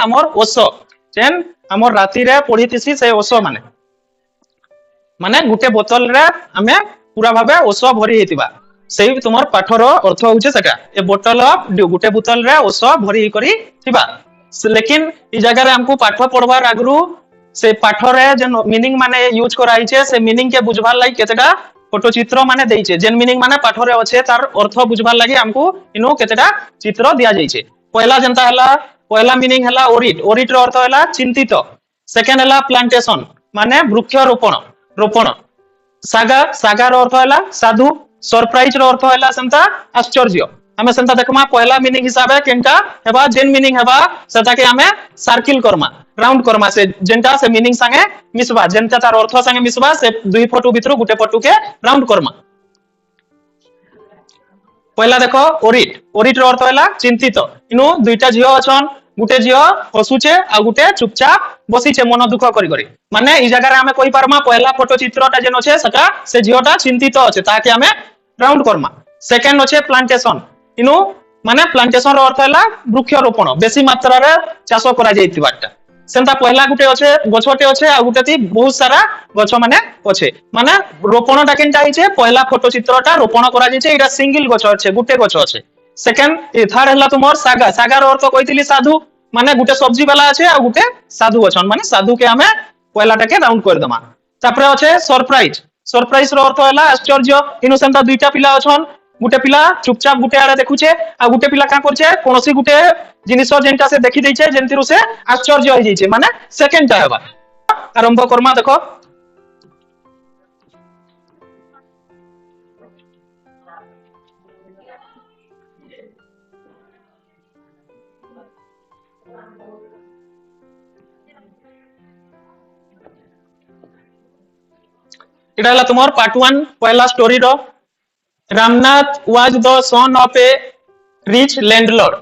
हमर ओष जेन हमर राति रे पढ़ितिसी से ओष माने माने गुटे बोतल रे हमें पूरा भाबे ओष भरी हेतिबा सेही तुमर पाठर अर्थ होउचे सेटा ए बोतल गुटे बोतल रे ओष भरी करी थिबा लेकिन ई जगह रे हमको पाठ पढ़वार आगरू से पाठ रे जेन मीनिंग माने यूज कराई छे से मीनिंग के बुझवार लागि केतेटा फोटो चित्र माने देई छे जेन मीनिंग माने पाठ रे अच्छे तार अर्थ बुझवार लागि हमको इनो केतेटा चित्र दिया जाई छे पहला जनता हला पहला मीनिंग हला ओरिट ओरिट रो अर्थ हला चिंतित सेकंड हला प्लांटेशन माने वृक्षरोपण रोपण सागा सागा रो अर्थ हला साधु सरप्राइज रो अर्थ हला सेंता आश्चर्य हमें सेंता देखमा पहला मीनिंग हिसाबे केनटा हेबा जेन मीनिंग हेबा सेटा के हमें सर्किल करमा राउंड करमा से जेनटा से मीनिंग संगे मिसबा जेनटा तार अर्थ संगे मिसबा से दुई फोटो भितरु गुटे फोटो के राउंड करमा पहला देखो ओरिट ओरिट रो अर्थ हला चिंतित इनु दुईटा जियो अछन गुटे जियो हसुचे आ गुटे चुपचाप बसिचे मन दुख करी करी माने ई जगह रे हमें कोई पारमा पहला फोटो चित्रटा जेन अछि सेटा से जियोटा चिंतित अछि ताके हमें राउंड करमा सेकंड अछि प्लांटेशन इनु माने प्लांटेशन रो अर्थ हला वृक्षरोपण बेसी मात्रा रे चाष करा जायतिबाटा सेंता पहला गुटे अछि गछटे अछि आ गुटे ती बहुत सारा गछ माने अछि माने रोपणटा केनटा आइछे पहला फोटो चित्रटा रोपण करा जायछे एटा सिंगल गछ अछि गुटे गछ अछि सेकंड ए थर्ड हला तुमर सागा सागा रो अर्थ कहितली साधु माने गुटे सब्जी वाला अछि आ गुटे साधु अछन माने साधु के हमें पहलाटा के राउंड कर दमा तापरे अछि सरप्राइज सरप्राइज रो अर्थ हला आश्चर्य इनु सेंता दुईटा पिला अछन गुटे पिला चुपचाप गुटे आड़े देखुछे आ गुटे पिला का करछे कोनोसी गुटे जिनिस जेनटा से देखि दैछे जेंतिरु से आश्चर्य होई जाइछे माने सेकंड टा हेबा आरंभ करमा देखो इटा हला तुमर पार्ट 1 पहला स्टोरी रो Ramnath was the son of a rich landlord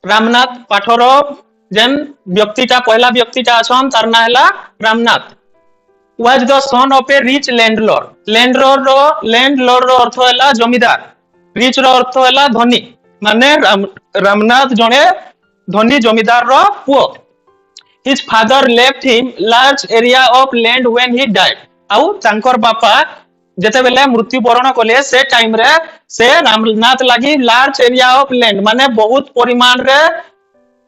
Ramnath पाठर जेन व्यक्तिटा पहला व्यक्तिटा अछन तार ना हला Ramnath was the son of a rich landlord रो अर्थ हला जमीदार रिच रो अर्थ हला धनी माने रामनाथ जने धनी जमीदार रो पुओ his father left him large area of land when he died आउ तांकर बापा जेते बेले मृत्युवरण कले से टाइम रे से रामनाथ लागि लार्ज एरिया ऑफ लैंड माने बहुत परिमाण रे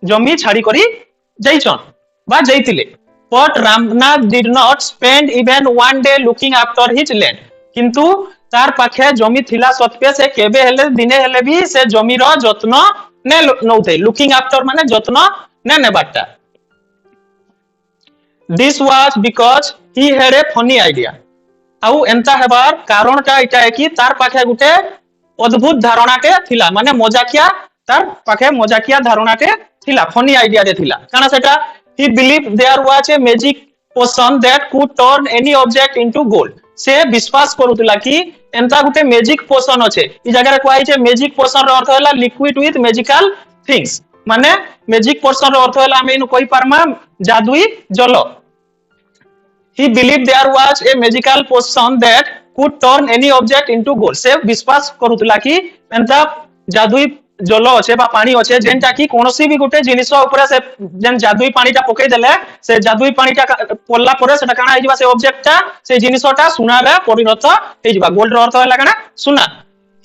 जमी छाड़ी करी जाइछन बा जाइतिले but Ramnath did not spend even one day looking after his land किंतु तार पाखे जमी थिला सत्वे से केबे हेले दिने हेले भी से जमी रो जत्न ने नउथे लुकिंग आफ्टर माने जत्न ने नेबाटा this was because he had a funny idea आउ एंता हेबार कारणटा इटा है कि तार पाखे गुटे अद्भुत धारणाटे थिला माने मजाकिया तार पाखे मजाकिया धारणाटे थिला फनी आइडिया दे थिला काना सेटा he believe there was a magic potion that could turn any object into gold से विश्वास करूतला कि एंता गुटे मैजिक पोशन अछि ई जगह रे कहै छै मैजिक पोशन रो अर्थ होला लिक्विड विथ मैजिकल थिंग्स माने मैजिक पोशन रो अर्थ होला हम इनु कहि पारमा जादुई जल He believed there was a magical potion that could turn any object into gold. से विश्वास करूतला कि एंता जादुई जल अछि बा पानी अछि जेनटा कि कोनोसी भी गुटे जिनिस ऊपर से जेन जादुई पानीटा पकई देले से जादुई पानीटा पल्ला परे सेटा काना आइबा से ऑब्जेक्टटा से जिनिसटा सोना रे परिणत हेजिबा गोल्ड रो अर्थ होला काना सोना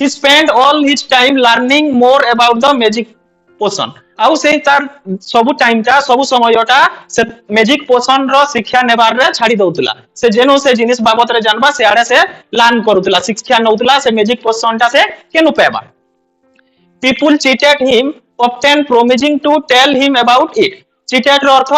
He spent all his time learning more about the magic potion आउ से तार सब टाइमटा सब समयटा से मैजिक पोशन रो शिक्षा नेबार रे छाड़ी दउतला से जेनो से जिनिस बाबत रे जानबा से आड़े से लर्न करूतला शिक्षा नउतला से मैजिक पोशनटा से केनु पेबा people cheated him often promising to tell him about it cheated रो अर्थ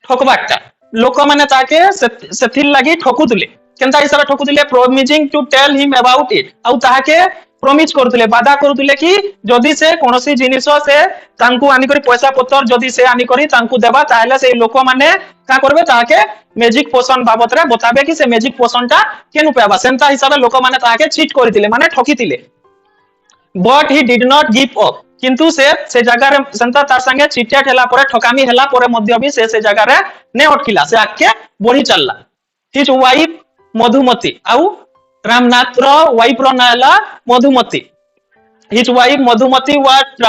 ठकबाटा लोक माने ताके सेथिल लागि ठकुतले केनता हिसाब ठकुतले promising to tell him about it आउ ताके प्रमिज करथले बाधा करथले कि जदी से कोनोसी जिनिस से तांकु आनी करी पैसा पत्तर जदी से आनी करी तांकु देबा ताहले से लोक माने का करबे ताके मैजिक पोशन बाबत रे बताबे कि से मैजिक पोशनटा केनु पेबा सेंता हिसाबे लोक माने ताके चीट करथिले माने ठकीथिले but he did not give up किंतु से जगह रे सेंता तार संगे चीटिया ठेला परे ठकामी हेला परे मध्य भी से जगह रे ने अटकिला से आके बढ़ी चलला हिज वाइफ मधुमती आउ रामनाथ रो वाइफ रो नाला Madhumati his wife Madhumati was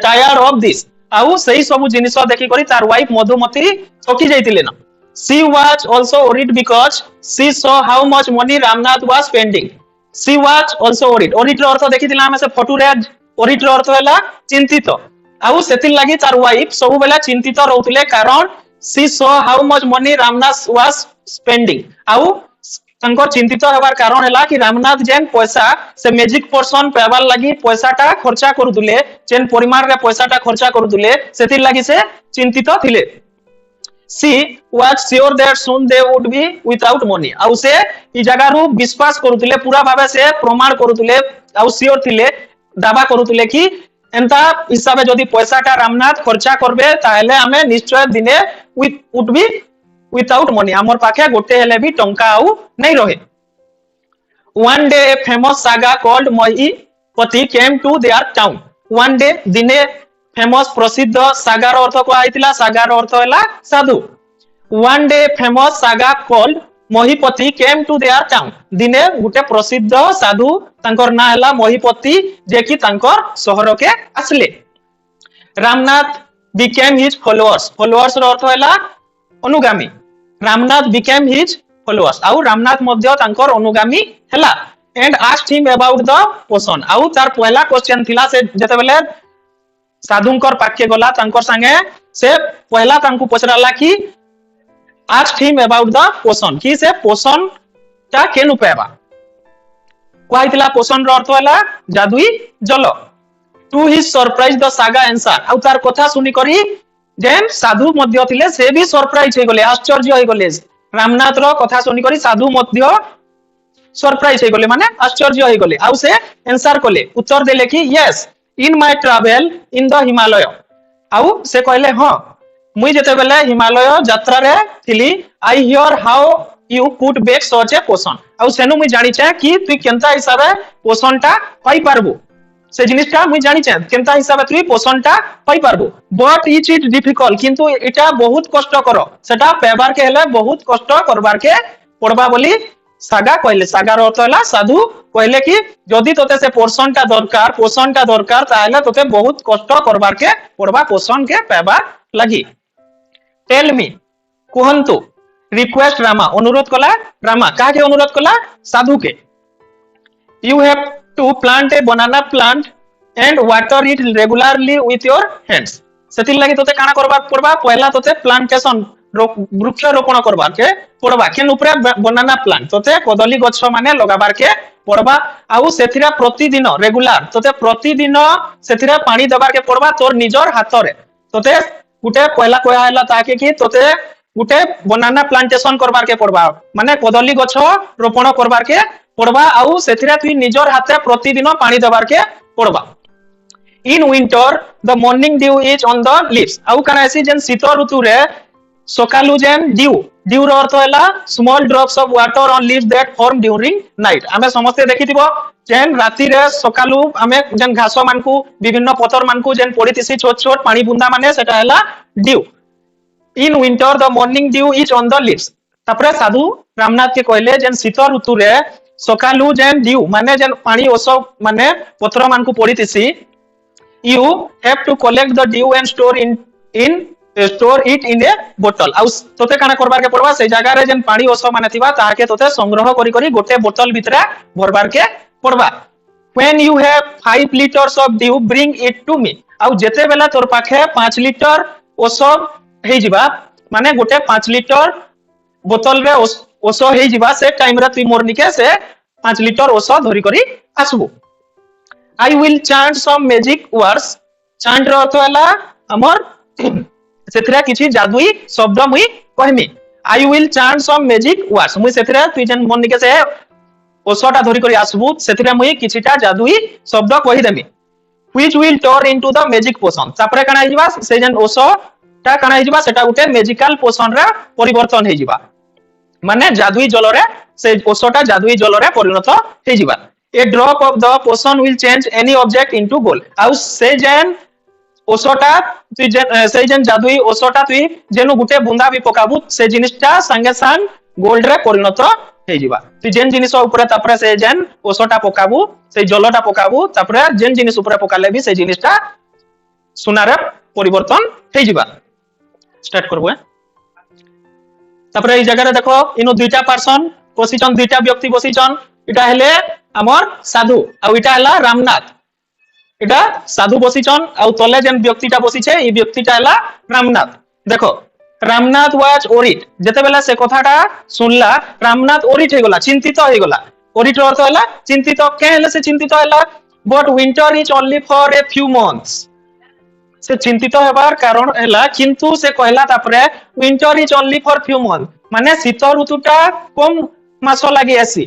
tired of this आउ सही सब जिनिस देखि करी तार वाइफ मधुमती थकी जाइतिले ना she was also worried because she saw how much money Ramnath was spending she was also worried worried रो अर्थ देखितिला हमें से फोटो रे वरीड रो अर्थ होला चिंतित आउ सेति लागि तार वाइफ सब बेला चिंतित रहउतले कारण she saw how much money Ramnath was spending आउ तंकर चिंतित हेबार कारण हैला कि रामनाथ जेन पैसा से मैजिक पर्सन पेबार लागि पैसाटा खर्चा करूतले जेन परिमाण रे पैसाटा खर्चा करूतले सेति लागि से चिंतित थिले she was sure that soon they would be without money आउ से ई जगह रु विश्वास करूतले पूरा भाबे से प्रमाण करूतले आउ श्योर थिले दावा करूतले कि एंता हिसाबे जदी पैसाटा रामनाथ खर्चा करबे ताहले हमें निश्चय दिने वुड बी विदाउट मनी हमर पाखे गोटे हेले भी टंका आउ नहीं रहे one day a famous sage called Mahipati came to their town one day दिने फेमस प्रसिद्ध सागार अर्थ को आइतिला सागार अर्थ हैला साधु one day famous sage called Mahipati came to their town दिने गुटे प्रसिद्ध साधु तांकर ना हैला महिपति जे कि तांकर शहर के आसले Ramnath became his followers followers रो अर्थ हैला अनुगामी रामनाथ बिकेम हिज फॉलोअर्स आउ रामनाथ मध्य तांकर अनुगामी हैला and asked him about the पोषण आउ तार पहला क्वेश्चन थिला से जते बेले साधुंकर पाके गला तांकर संगे से पहला तांकु पचराला कि आस्क्ड हिम अबाउट द पोषण कि से पोषण ता केनु पेबा कहैतिला पोषण रो अर्थ हैला जादुई जल to his surprise the sage answer आउ तार कथा सुनी करी जेन साधु मध्य थिले से भी सरप्राइज हे गले आश्चर्य हे गले रामनाथ रो कथा सुनी करी साधु मध्य सरप्राइज हे गले माने आश्चर्य हे गले आउ से आंसर कले उत्तर देले कि yes in my travel in the Himalaya आउ से कहले हां मुई जते बेले हिमालय यात्रा रे थिली I hear how you put back such a potion आउ सेनु मुई जानि छै कि तू केनता हिसाबे पोषणटा पाई पारबो से जिनिसटा मुई जानि छै केनता हिसाबे तू पोषणटा पाई पारबो बट इट इज डिफिकल्ट किंतु एटा बहुत कष्ट करो सेटा पेबार के हेले बहुत कष्ट करबार के पड़बा बोली सागा कहले सागार अर्थ होला साधु कहले कि जदी तोते से पोषणटा दरकार ताहले तोते बहुत कष्ट करबार के पड़बा पोषण के पेबार लागि टेल मी कहंतु रिक्वेस्ट रामा अनुरोध कला रामा का के अनुरोध कला साधु के you have to plant a banana plant and water it regularly with your hands सेति लागि तोते काना करबा पड़बा पहला तोते प्लांटेशन वृक्ष रोपण करबा के पड़बा केन ऊपर बनाना प्लांट तोते कदली गछ माने लगाबार के पड़बा आउ सेथिरा प्रतिदिन रेगुलर तोते प्रतिदिन सेथिरा पानी देबार के पड़बा तोर निजर हाथ रे तोते गुटे पहला कोया हैला ताके कि तोते गुटे बनाना प्लांटेशन करबार के पड़बा माने कदली गछ रोपण करबार के पड़बा आउ सेथिरा तू निजर हाथे प्रतिदिन पानी देबार के पड़बा in winter the morning dew is on the leaves आउ काना ऐसी जेन शीत ऋतु रे सकालू जेन ड्यू रो अर्थ हैला small drops of water on leaves that form during night हमें समस्ते देखिथिबो जेन राती रे सकालू हमें जेन घास मानकू विभिन्न पतर मानकू जेन पड़ितिसी छोट छोट पानी बुंदा माने सेटा हैला due in winter the morning dew is on the leaves तापरे साधु रामनाथ के कहले जेन शीत ऋतु रे सकालू जेन ड्यू माने जेन पानी ओस माने पत्र मानकू पड़ितिसी you have to collect the dew and store it in a bottle आउ तोते काना करबार के पड़बा से जगह रे जेन पानी ओस माने थिबा ताके तोते संग्रह करी करी गोटे बोतल भितरा भरबार के पड़बा when you have 5 liters of dew bring it to me आउ जेते बेला तोर पाखे 5 लिटर ओस हे जिबा माने गोटे 5 लिटर बोतल रे ओस हे जिबा से टाइम रे तू मोर निके से 5 लिटर ओस धरि करी आसबो I will chant some magic words chant रो अर्थ हैला हमर सेथरा किछि जादुई शब्द मुई कहमी I will chant some magic words मुई सेथरा तु जन मन निके से ओसटा धरि करी आसबु सेथरा मुई किछिटा जादुई शब्द कहि देमी which will turn into the magic potion तापरे काना हिजबा से जन ओसटा काना हिजबा सेटा उते मैजिकल पोशन रे परिवर्तन हे जिबा माने जादुई जल रे से ओसटा जादुई जल रे परिणत हे जिबा a drop of the potion will change any object into gold आउ से जेन ओसटा तु से जेन जादुई ओसटा तु जेनु गुटे बुंदा भी पकाबू से जिनिसटा संगे संग गोल्ड रे परिणत हे जिबा तु जेन जिनिस ऊपर तापरे से जेन ओसटा पकाबू से जलटा पकाबू तापरे जेन जिनिस ऊपर पकाले भी से जिनिसटा ସୁନାରେ ପରିବର୍ତ୍ତନ ହେଇଯିବା। स्टार्ट करबो। तापर এই জায়গায় দেখো ইনো দুইটা পারসন বসিছন, দুইটা ব্যক্তি বসিছন। এটা হেলে আমার সাধু আর এটা হলা রামনাথ। এটা সাধু বসিছন আর তলে যেন ব্যক্তিটা বসিছে এই ব্যক্তিটা হলা রামনাথ। দেখো রামনাথ ওয়াজ ওরিড, যেতেবেলা সে কথাটা শুনলা রামনাথ ওরিড হয়ে গলা, চিন্তিত হয়ে গলা। ওরিড অর্থ হলা চিন্তিত। কে হেলে সে চিন্তিত হলা? But winter is only for a few months. से चिंतित हेबार कारण हैला किंतु से कहला तापरे winter is only for few month, माने शीत ऋतुटा कम मास लागि आसी।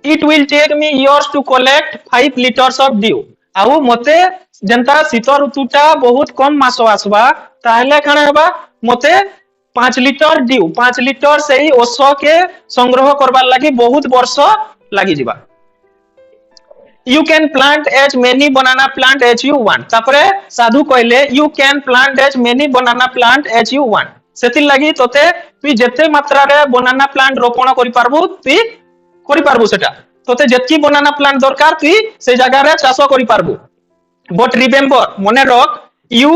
It will take me years to collect 5 litres of dew. आउ मते जेंता शीत ऋतुटा बहुत कम मास आसबा ताहले काना हेबा मते 5 लिटर ड्यू 5 लिटर सेही ओस के संग्रह करबार लागि बहुत वर्ष लागि जिबा। You can plant as many banana plant as you want। तापरे साधु कहले you can plant as many banana plant as you want। सेति लागि तोते तु जेते मात्रा रे बनाना प्लांट रोपण करि पारबु तु करि पारबु। सेटा तोते जेतकी बनाना प्लांट दरकार तु से जगह रे चाष करि पारबु। बट रिमेंबर, मने रख, you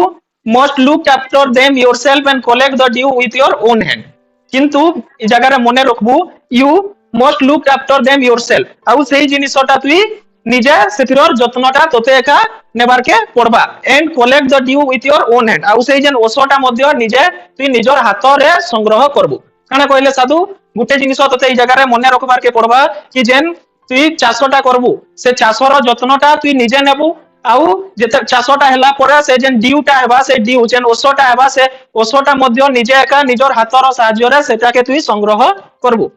must look after them yourself and collect the dew with your own hand। किंतु इ जगह रे मने रखबु you must look after them yourself। आउ सेही जिनिसटा तु निजे सेथिरर जत्नटा तोते एका नेबार के पड़बा। And collect the dew with your own hand. आउ सेही जेन ओसोटा मध्य निजे तु निजर हाथ रे संग्रह करबु। काना कहले साधु गुटे जिनिस तोते ई जगह रे मने रखबार के पड़बा कि जेन तु चाषटा करबु से चाषर जत्नटा तु निजे नेबु। आउ जेते चाषटा हैला परे से जेन ड्यूटा हेबा से ड्यू जेन ओसोटा हेबा से ओसोटा मध्य निजे एका निजर हाथर साहाय्य रे सेटा के तु संग्रह करबु।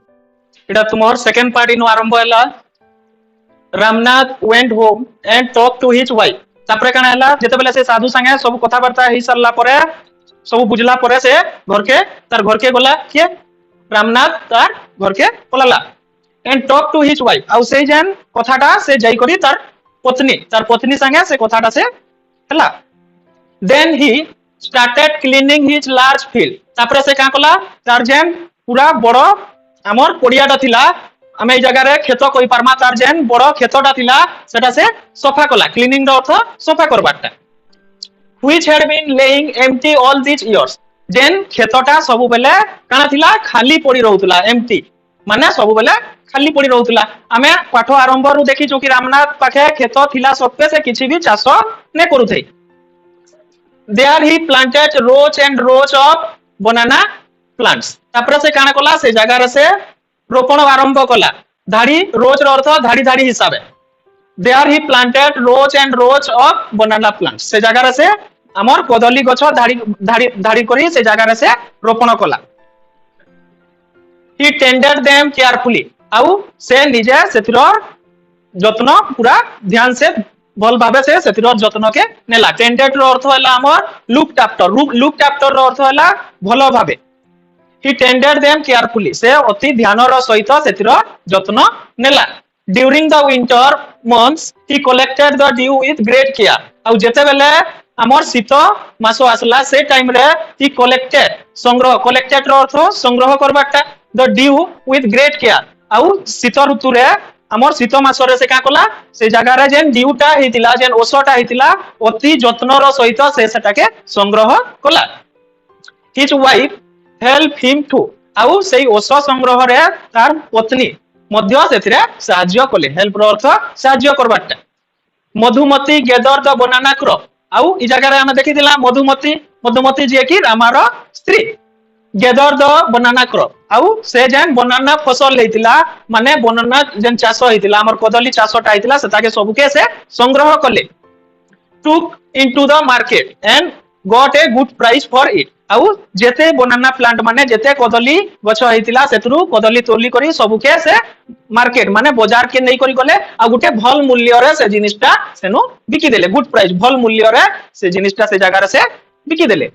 एटा तुमर सेकंड पार्ट इनो आरंभ हैला। Ramnath went home and talked to his wife। तापरे काना हैला जेतेबेले से साधु संगे सब कथा बार्ता हेई सरला परे सब बुझला परे से घर के तार घर के गला के रामनाथ तार घर के पलाला। And talk to his wife. आउ से जेन कथाटा से जाई करी तार पत्नी संगे से कथाटा से हैला। Then he started cleaning his large field. तापरे से का कला तार जेन पूरा बड़ हमर पड़ियाटा थिला, आमे ए जगह रे खेत कहि पारमा, तार जेन बड़ खेतटा थिला सेटा से सफा कला। क्लीनिंग रो अर्थ सफा करबाटा। Which had been lying empty all this years. जेन खेतटा सब बेले काना थिला खाली पड़ी रहउतला। एम्प्टी माने सब बेले खाली पड़ी रहउतला। आमे पाठ आरंभ रु देखि जो कि रामनाथ पाखे खेत थिला सत्वे से किछि भी चाष ने करूथै। There he planted rows and rows of banana plants. तापर से काना कला से जगह रे से रोपण आरंभ कला। धाड़ी रोज रो अर्थ धाड़ी धाड़ी हिसाब है। There he planted rows and rows of banana plants. से जगह रे से हमर कदली गछ धाड़ी धाड़ी धाड़ी करी से जगह रे से रोपण कला। ही टेंडेड देम केयरफुली। आउ से निजे सेथिरर जत्न पूरा ध्यान से भल भाबे से सेथिरर जत्न के नेला। टेंडेड रो अर्थ होला हमर लुक्ड आफ्टर। लुक्ड आफ्टर रो अर्थ होला भलो भाबे। He tended them carefully। से अति ध्यानर सहित सेतिर जत्न नेला। During the winter months he collected the dew with great care। आउ जेते बेले हमर शीत मास आसला से टाइम रे he collected संग्रह, collected रो अर्थ संग्रह करबाटा, the dew with great care। आउ शीत ऋतु रे हमर शीत मास रे से का कला से जगह रे जेन ड्यूटा हेतिला जेन ओसोटा हेतिला अति जत्नर सहित से सेटा के संग्रह कला। His wife help him too. आउ सेही ओस संग्रह रे तार पत्नी मध्य सेथिरे साहाय्य कले। हेल्प रो अर्थ साहाय्य करबाटा। Madhumati gather the banana crop. आउ इ जगह रे हम देखितिला मधुमती जे कि रामार स्त्री। Gather the banana crop. आउ से जेन बनाना फसल हेतिला माने बनाना जेन चाष हेतिला हमर कदली चाषटा हेतिला सेता के सब के से संग्रह कले। Took into the market and got a good price for it. आउ जेते बनाना प्लांट माने जेते कदली गछ हेतिला सेतरु कदली तोली करी सब के से मार्केट माने बाजार के नै करी गले। आ गुटे भल मूल्य रे से जिनिसटा सेनु बिकी देले। गुड प्राइस भल मूल्य रे से जिनिसटा से जगह रे से बिकी देले।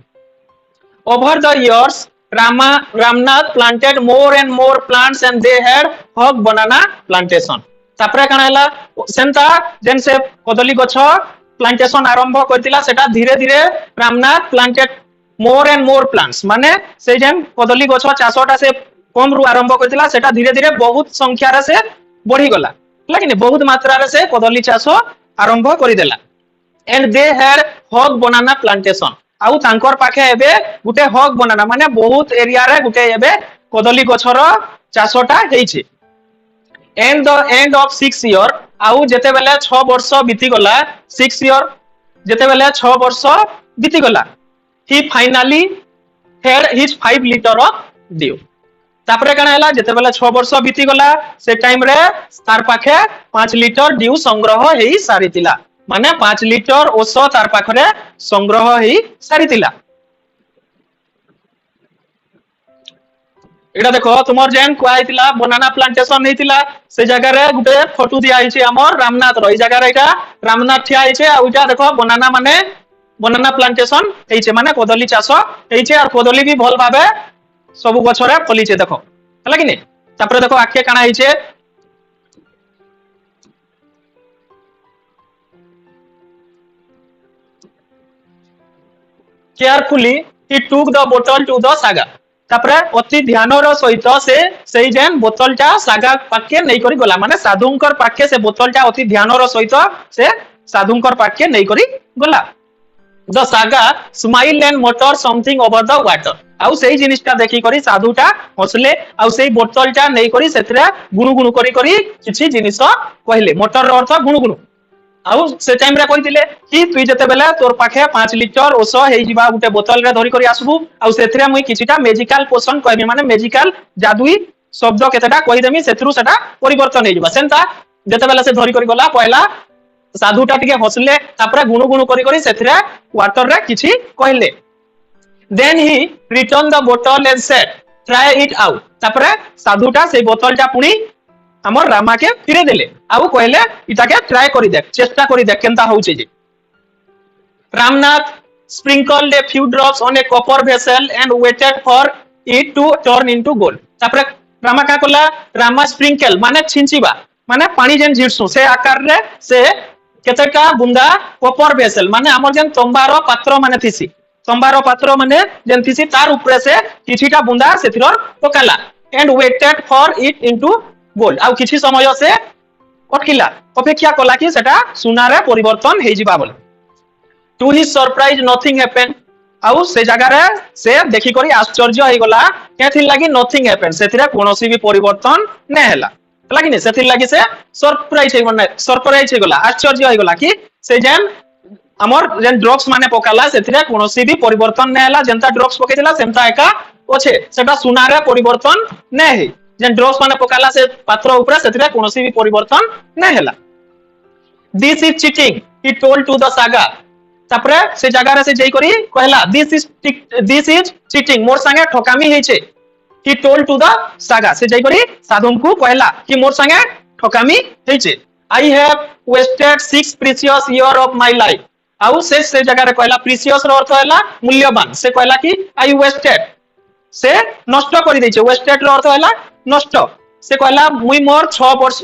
Over the years Ramnath planted more and more plants and they had hug banana plantation. तापरे काना हला सेंता जेन से कदली गछ प्लांटेशन आरंभ करतिला सेटा धीरे धीरे Ramnath planted more and more plants माने से जेन कदली गछ चाषटा से कम रु आरंभ करतिला सेटा धीरे धीरे बहुत संख्या रे से बढ़ी गला। लेकिन बहुत मात्रा रे से कदली चाष आरंभ करि देला। And they had huge banana plantation आउ तांकर पाखे एबे गुटे हॉग बनाना माने बहुत एरिया रे गुटे एबे कदली गछर चाषटा हेइছে and the end of 6 year आउ जेते बेले 6 वर्ष बीती गला 6 ईयर जेते बेले 6 वर्ष बीती गला he finally had his 5 litre of dew तापरे काना हला जेते बेले 6 वर्ष बीती गला से टाइम रे तार पाखे 5 लीटर ड्यू संग्रह हेई सारितिला माने 5 लीटर ओस तार पाखरे संग्रह हेई सारितिला एटा देखो तुमर जेन कुआइतिला बनाना प्लांटेशन हेतिला से जगह रे गुटे फोटो दिया आइছে हमर रामनाथ रो ई जगह रे एटा रामनाथ ठिया आइছে आ उटा देखो बनाना माने बनाना प्लांटेशन हेइছে माने कदली चाष हेइছে और कदली भी भल भाबे सब गछरे फलिছে देखो हला कि नै तापर देखो आखे काना हेइছে केयरफुली ही टुक द बोतल टू द सागा तापरे अति ध्यानर सहित से सेई जेन बोतलटा सागा पाके नै करी गला माने साधुंकर पाके से बोतलटा अति ध्यानर सहित से साधुंकर पाके नै करी गला the saga smile and motor something over the water आउ सेई जिनिसटा देखि करी साधुटा हसले आउ सेई बोतलटा नै करी सेतरा गुणुगुणु करी करी किछि जिनिस कहले मोटर रो अर्थ गुणुगुणु आउ से टाइम रे कहिदिले कि तुई जते बेला तोर पाखे 5 लीटर ओस हेइ जिबा गुटे बोतल रे धरि करी आसबु आउ सेथरे मुई किछिटा मैजिकल पोशन कहबी माने मैजिकल जादुई शब्द केतेटा कहि देमी सेथरु सेटा परिवर्तन हेइ जिबा सेंता जते बेला से धरि करी गला पहला साधुटा टिके हसले तापरे गुणु गुणु करी करी सेथरे वाटर रे किछि कहले देन ही रिटर्न द बोतल and said try it out तापरे साधुटा से बोतलटा पुनी हमर रामा के फिरे देले आउ कहले इटा के ट्राई करी देख चेष्टा करी देख केनता होउचे जे Ramnath sprinkled a few drops on a copper vessel and waited for it to turn into gold तापरे रामा का कोला रामा स्प्रिंकल माने छिंचिबा माने पानी जेन झिरसु से आकार रे से केतेटा बुंदा कॉपर वेसल माने हमर जेन तंबारो पात्र माने थिसी तंबारो पात्र माने जेन थिसी तार ऊपर से किछिटा बुंदा सेथिर पकाला and waited for it into gold आउ किछि समय से अटकिला अपेक्षा कला कि सेटा सुनारे परिवर्तन हेइ जिबा बोले to his surprise nothing happen आउ से जगह रे से देखि करी आश्चर्य होई गला केथि लागि नथिंग हैपेन सेथिरे कोनोसी भी परिवर्तन नै हला लागि नै सेथि लागि से सरप्राइज होई गला आश्चर्य होई गला कि से जेन हमर जेन ड्रग्स माने पकाला सेथिरे कोनोसी भी परिवर्तन नै हला जेंता ड्रग्स पकेतिला सेंता एका ओछे सेटा सुनारे परिवर्तन नै हे जेन ड्रग्स माने पकाला से पात्र ऊपर सेथिरे कोनोसी भी परिवर्तन नै हला this is cheating he told to the sage तापरे से जगह रे से जई करी कहला दिस इज चीटिंग मोर संगे ठकामी हेइछे he told to the sage से जई करी साधुन को कहला कि मोर संगे ठकामी हेइछे I have wasted 6 precious year of my life आउ से जगह रे कहला प्रीशियस रो अर्थ हैला मूल्यवान से कहला कि आई वेस्टेड से नष्ट करि दैछे वेस्टेड रो अर्थ हैला नष्ट से कहला मुई मोर 6 वर्ष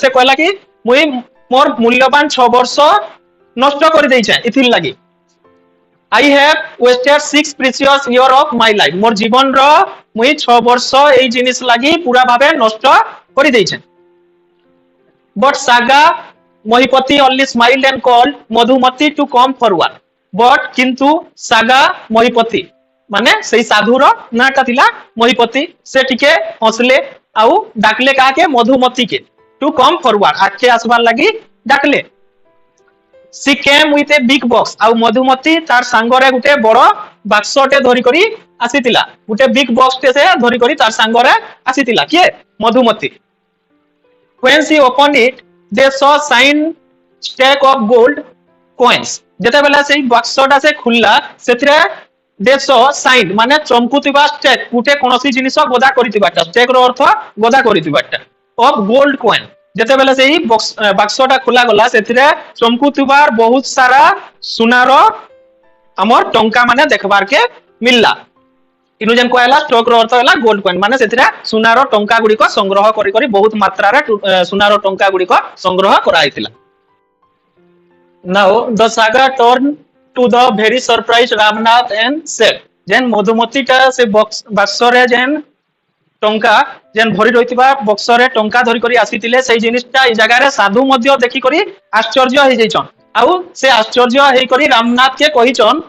से कहला कि मुई मोर मूल्यवान 6 वर्ष नष्ट कर दैछे इथिल लागि I have wasted 6 precious year of my life मोर जीवन रो मुई 6 वर्ष एई जिनिस लागि पूरा भाबे नष्ट कर दैछे but sage Mahipati only smiled and called Madhumati to come forward but किंतु सागा महिपति माने सेई साधुर नाटा थिला महिपति से टिके हसले आउ डाकले का के मधुमती के टू कम फॉरवर्ड आके आसबार लागि डाकले she came with a big box आउ मधुमती तार सांगरे गुटे बड़ बाक्सटे धरि करी आसीतिला गुटे बिग बॉक्स टे से धरि करी तार सांगरे आसीतिला के Madhumati when she opened it they saw sign stack of gold coins जेते बेला से बक्सटा से खुल्ला सेथिरे they saw sign माने चमकुतिबा स्टेक गुटे कोनोसी जिनिस गदा करितिबाटा स्टेक रो अर्थ गदा करितिबाटा of gold coin जेते बेला से बक्सटा खुला गला सेथिरे चमकुतिबार बहुत सारा सुनार हमर टंका माने देखबार के मिलला इनु जेन कहला स्टॉक रो अर्थ हैला गोल्ड कॉइन माने सेथिरा सुनार टंका गुडी को संग्रह करी करी बहुत मात्रा रे सुनार टंका गुडी को संग्रह कराइतिला now the sage turn to the very surprise Ramnath and said जेन मधुमतीटा से बक्स रे जेन टंका जेन भरी रहितबा बक्स रे टंका धरि करी आसीतिले सेही जिनिसटा ई जगह रे साधु मध्य देखि करी आश्चर्य होई जैछन आउ से आश्चर्य हे करी रामनाथ के कहिचन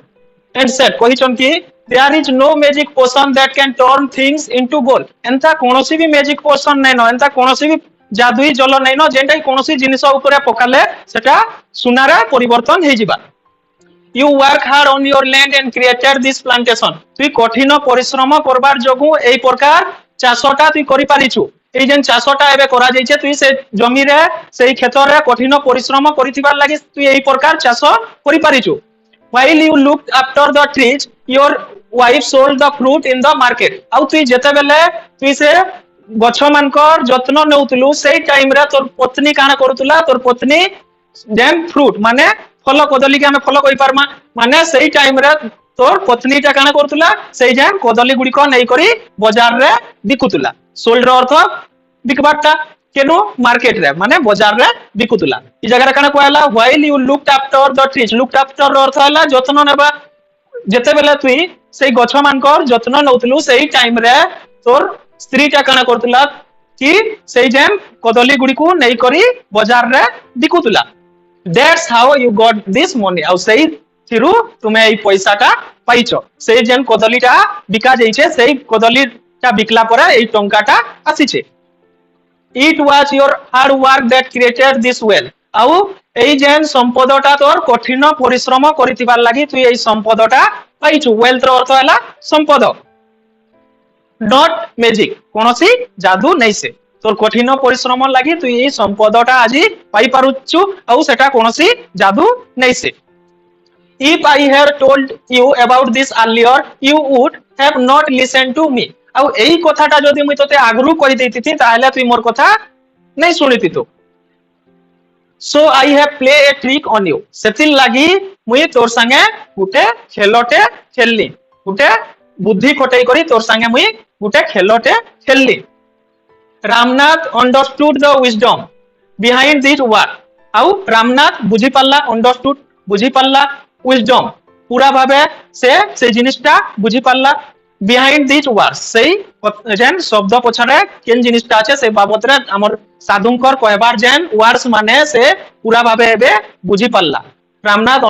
एंड सेड कहिचन कि there is no magic potion that can turn things into gold एंता कोनोसी भी मैजिक पोशन नै न एंता कोनोसी भी जादुई जल नै न जेंटा कोनोसी जिनिस ऊपर पकाले सेटा सुनारा परिवर्तन हे जिबा you work hard on your land and created this plantation তুই কঠিন পরিশ্রম করবার যোগু এই প্রকার চাষটা তুই করি পারিছু এই যেন চাষটা এবে করা যাইছে তুই সে জমিরে সেই ক্ষেতরে কঠিন পরিশ্রম করিতিবার লাগি তুই এই প্রকার চাষ করি পারিছু while you looked after the trees your wife sold the fruit in the market আউ তুই যেতেবেলে তুই সে গছ মানকর যত্ন নেউতলু সেই টাইম রে তোর পত্নী কানা করুতলা তোর পত্নী যেন ফ্রুট মানে ফল কদলী के हमें फल कहि पारमा माने सही टाइम रे तोर पत्नीटा काना करतुला सही जान कदली गुडी को नै करी बाजार रे बिकुतुला सोल्ड रो अर्थ बिकबाटा केनो मार्केट रे माने बाजार रे बिकुतुला ई जगह रे काना कहला while you looked after the trees looked after रो अर्थ हला जत्न नेबा जेते बेला तुई सही गछ मानकर जत्न नउतलु सही टाइम रे तोर स्त्रीटा काना करतुला कि सही जान कदली गुडी को नै करी बाजार रे बिकुतुला That's how you got this money आउ सही थिरु तुमे এই পয়সাটা পাইছো সেই যেন কদলীটা বিকা যাইছে সেই কদলীটা বিকলা পরে এই টঙ্কাটা আসিছে It was your hard work that created this wealth आउ এই যেন সম্পদটা তোর কঠিন পরিশ্রম করিতিবার লাগি তুই এই সম্পদটা পাইছো wealth র অর্থ হলা সম্পদ not magic কোনসি জাদু নাইছে তোর কঠিন পরিশ্রম লাগি তুই এই সম্পদটা আজি পাই পারুছু আউ সেটা কোনসি জাদু নাইছে if I had told you about this earlier you would have not listened to me আউ এই কথাটা যদি মুই তোতে আগরু কই দেইতিতি তাহলে তুই মোর কথা নাই শুনিতিতো so I have play a trick on you সেতিল লাগি মুই তোর সঙ্গে গুটে খেলতে খেললি গুটে বুদ্ধি খটাই করি তোর সঙ্গে মুই গুটে খেলতে খেললি Ramnath understood the wisdom behind this word. आउ रामनाथ बुझी पाला understood बुझी पाला wisdom पूरा भाबे से जिनिसटा बुझी पाला behind this word सेई जेन शब्द पछरे केन जिनिसटा আছে সেই বাবদরে আমর সাধুঙ্কর কয়বার যেন ওয়ার্ডস মানে সে পুরা ভাবে এবে বুঝি পাল্লা Ramnath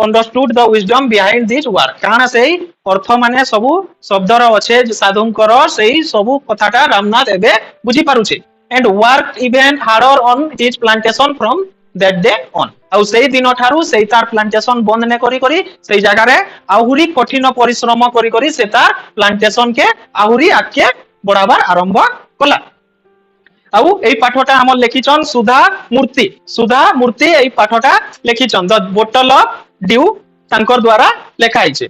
understood the wisdom behind this word কারণ সেই অর্থ মানে সবু শব্দর আছে যে সাধুঙ্কর সেই সবু কথাটা রামনাথ এবে বুঝি পারুছে and worked even harder on his plantation from that day on ଆଉ সেই দিন ঠারু সেই তার প্লান্টেশন বন্ধ নে করি করি সেই জায়গারে আহুরি কঠিন পরিশ্রম করি করি সে তার প্লান্টেশন কে আহুরি আকে বড়াবার আরম্ভ কলা आउ এই পাঠটা আমল লেখিছন সুধা মূর্তি এই পাঠটা লেখিছন দ বটল অফ ডিউ তাঙ্কর দ্বারা লেখা হইছে।